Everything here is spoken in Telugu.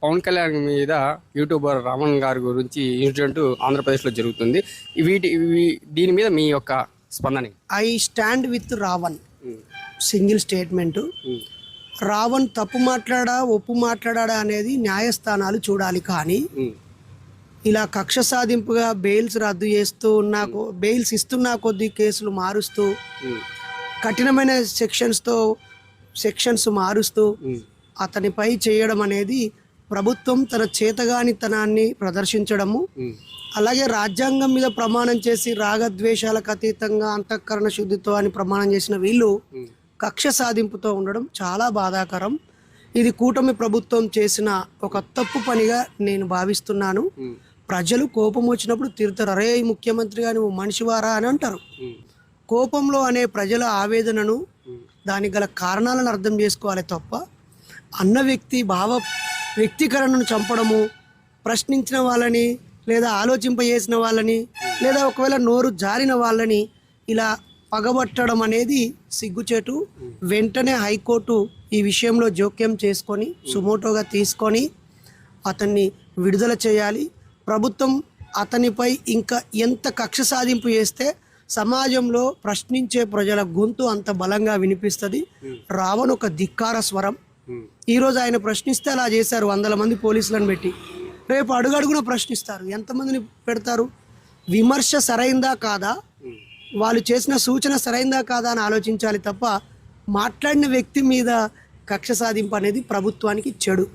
పవన్ కళ్యాణ్ మీద యూట్యూబర్ రావణ్ గారి గురించి ఇన్సిడెంట్ ఆంధ్రప్రదేశ్లో జరుగుతుంది. దీని మీద మీ యొక్క స్పందన? I stand with Ravan. Single statement. Ravan తప్పు మాట్లాడా ఒప్పు మాట్లాడా అనేది న్యాయస్థానాలు చూడాలి. కానీ ఇలా కక్ష సాధింపుగా బెయిల్స్ రద్దు చేస్తూ బెయిల్స్ ఇస్తున్నా కొద్దీ కేసులు మారుస్తూ కఠినమైన సెక్షన్స్ మారుస్తూ అతనిపై చేయడం అనేది ప్రభుత్వం తన చేతగానితనాన్ని ప్రదర్శించడము. అలాగే రాజ్యాంగం మీద ప్రమాణం చేసి రాగద్వేషాలకు అతీతంగా అంతఃకరణ శుద్ధితో అని ప్రమాణం చేసిన వీళ్ళు కక్ష సాధింపుతో ఉండడం చాలా బాధాకరం. ఇది కూటమి ప్రభుత్వం చేసిన ఒక తప్పు పనిగా నేను భావిస్తున్నాను. ప్రజలు కోపం వచ్చినప్పుడు తిరుతారు, అరే ముఖ్యమంత్రిగా నువ్వు మనిషివారా అని అంటారు. కోపంలో అనే ప్రజల ఆవేదనను దానికి గల కారణాలను అర్థం చేసుకోవాలి తప్ప అన్న వ్యక్తి వ్యక్తీకరణను చంపడము, ప్రశ్నించిన వాళ్ళని లేదా ఆలోచింపజేసిన వాళ్ళని లేదా ఒకవేళ నోరు జారిన వాళ్ళని ఇలా పగబట్టడం అనేది సిగ్గుచేటు. వెంటనే హైకోర్టు ఈ విషయంలో జోక్యం చేసుకొని సుమోటోగా తీసుకొని అతన్ని విడుదల చేయాలి. ప్రభుత్వం అతనిపై ఇంకా ఎంత కక్ష సాధింపు చేస్తే సమాజంలో ప్రశ్నించే ప్రజల గొంతు అంత బలంగా వినిపిస్తుంది. రావణ్ ఒక ధిక్కార స్వరం. ఈరోజు ఆయన ప్రశ్నిస్తే అలా చేశారు, 100 మంది పోలీసులను పెట్టి. రేపు అడుగడుగున ప్రశ్నిస్తారు, ఎంతమందిని పెడతారు? విమర్శ సరైందా కాదా, వాళ్ళు చేసిన సూచన సరైందా కాదా అని ఆలోచించాలి తప్ప మాట్లాడిన వ్యక్తి మీద కక్ష సాధింపు అనేది ప్రభుత్వానికి చెడు.